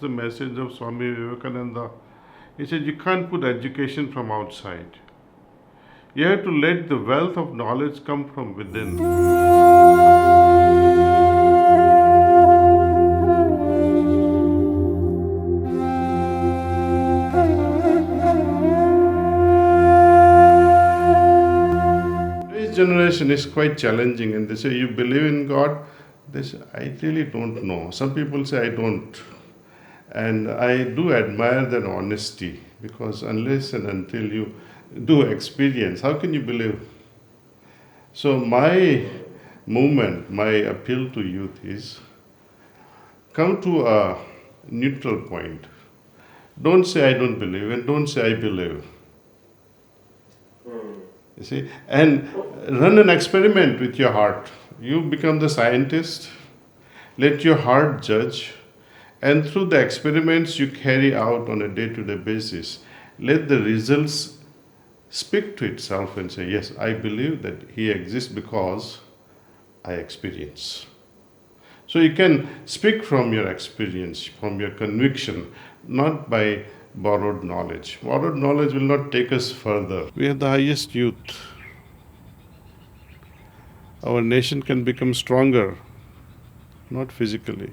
the message of Swami Vivekananda. He said, you can't put education from outside. You have to let the wealth of knowledge come from within. Today's generation is quite challenging, and they say, you believe in God? They say, I really don't know. Some people say, I don't. And I do admire that honesty, because unless and until you do experience, how can you believe? So my movement, my appeal to youth is, come to a neutral point. Don't say I don't believe, and don't say I believe. You see, and run an experiment with your heart. You become the scientist, let your heart judge, and through the experiments you carry out on a day-to-day basis, let the results speak to itself and say, yes, I believe that He exists because I experience. So you can speak from your experience, from your conviction, not by borrowed knowledge. Borrowed knowledge will not take us further. We have the highest youth. Our nation can become stronger, not physically.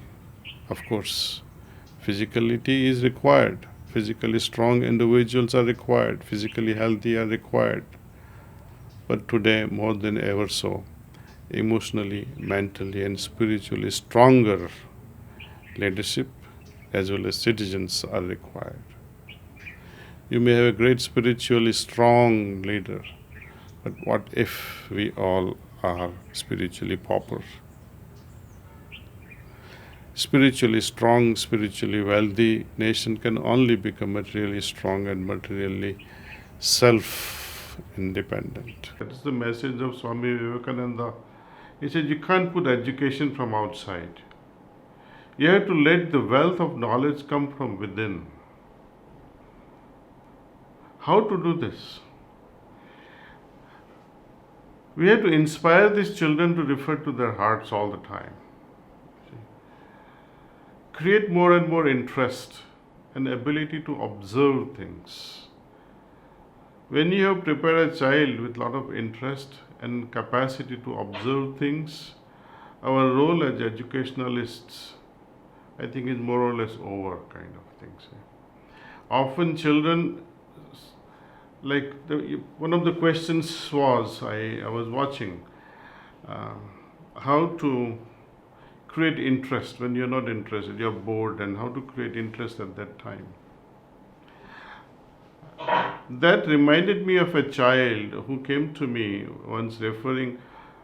Of course, physicality is required. Physically strong individuals are required. Physically healthy are required. But today, more than ever so, emotionally, mentally, and spiritually stronger leadership as well as citizens are required. You may have a great spiritually strong leader, but what if we all are spiritually pauper? Spiritually strong, spiritually wealthy nation can only become materially strong and materially self-independent. That is the message of Swami Vivekananda. He said, you can't put education from outside. You have to let the wealth of knowledge come from within. How to do this? We have to inspire these children to refer to their hearts all the time. Create more and more interest and ability to observe things. When you have prepared a child with a lot of interest and capacity to observe things, our role as educationalists, I think, is more or less over, kind of things. Often children, one of the questions was, I was watching, how to create interest when you're not interested, you're bored, and how to create interest at that time. That reminded me of a child who came to me once referring,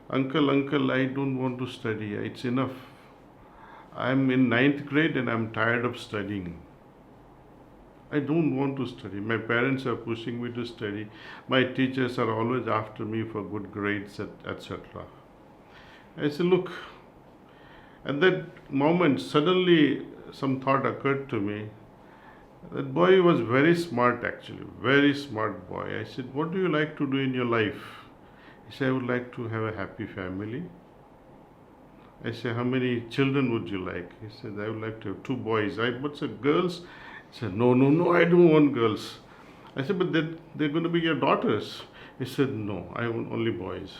Uncle, I don't want to study, it's enough. I'm in 9th grade and I'm tired of studying. I don't want to study. My parents are pushing me to study. My teachers are always after me for good grades, etc. I said, look, at that moment, suddenly some thought occurred to me. That boy was very smart, actually, very smart boy. I said, what do you like to do in your life? He said, I would like to have a happy family. I said, how many children would you like? He said, I would like to have 2 boys. What's it, girls? He said, no, I don't want girls. I said, but they're going to be your daughters. He said, no, I want only boys.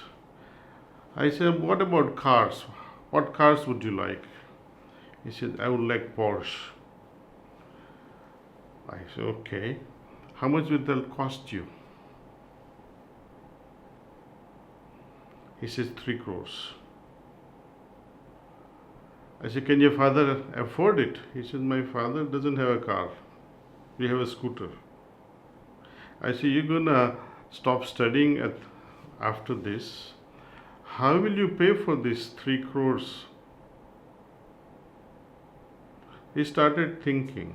I said, what about cars? What cars would you like? He said, I would like Porsche. I said, okay. How much will that cost you? He says, 3 crores. I said, can your father afford it? He said, my father doesn't have a car. We have a scooter. I said, you're going to stop studying after this. How will you pay for these 3 crores? He started thinking.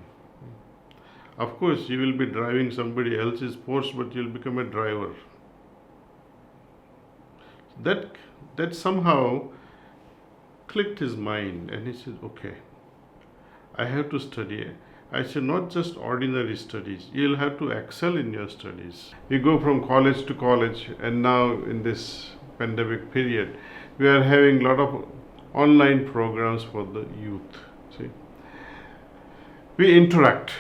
Of course, you will be driving somebody else's Porsche, but you'll become a driver. That somehow clicked his mind, and he said, okay, I have to study. I said, not just ordinary studies, you'll have to excel in your studies. We go from college to college, and now in this pandemic period, we are having a lot of online programs for the youth. See, we interact.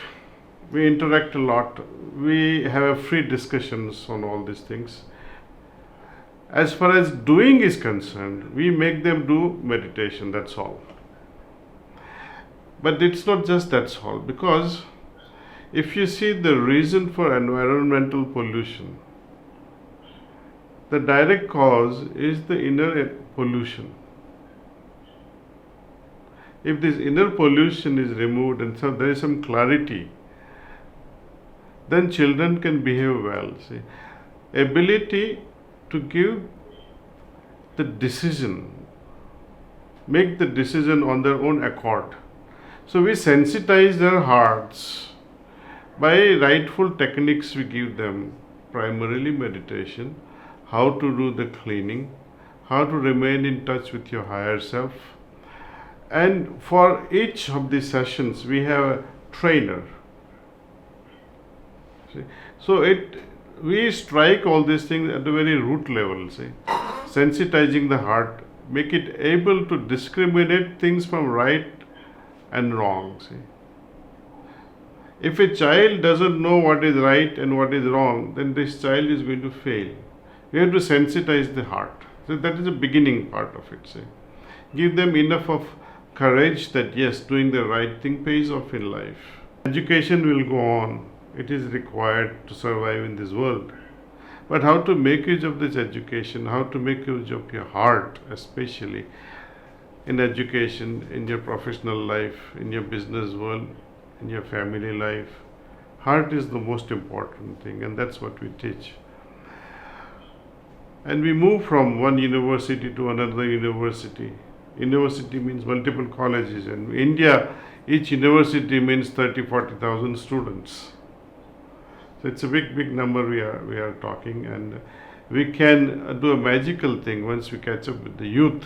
We interact a lot. We have a free discussions on all these things. As far as doing is concerned, we make them do meditation, that's all. But it's not just that's all, because if you see the reason for environmental pollution, the direct cause is the inner pollution. If this inner pollution is removed and so there is some clarity, then children can behave well. See, ability to give the decision, make the decision on their own accord. So we sensitize their hearts by rightful techniques we give them, primarily meditation, how to do the cleaning, how to remain in touch with your higher self. And for each of these sessions, we have a trainer. See? So we strike all these things at the very root level, see? Sensitizing the heart, make it able to discriminate things from right and wrong. See? If a child doesn't know what is right and what is wrong, then this child is going to fail. We have to sensitize the heart. So that is the beginning part of it. See? Give them enough of courage that yes, doing the right thing pays off in life. Education will go on. It is required to survive in this world. But how to make use of this education, how to make use of your heart, especially in education, in your professional life, in your business world, in your family life. Heart is the most important thing, and that's what we teach. And we move from one university to another university. University means multiple colleges, and in India, each university means 30,000-40,000 students. So it's a big number we are talking, and we can do a magical thing once we catch up with the youth.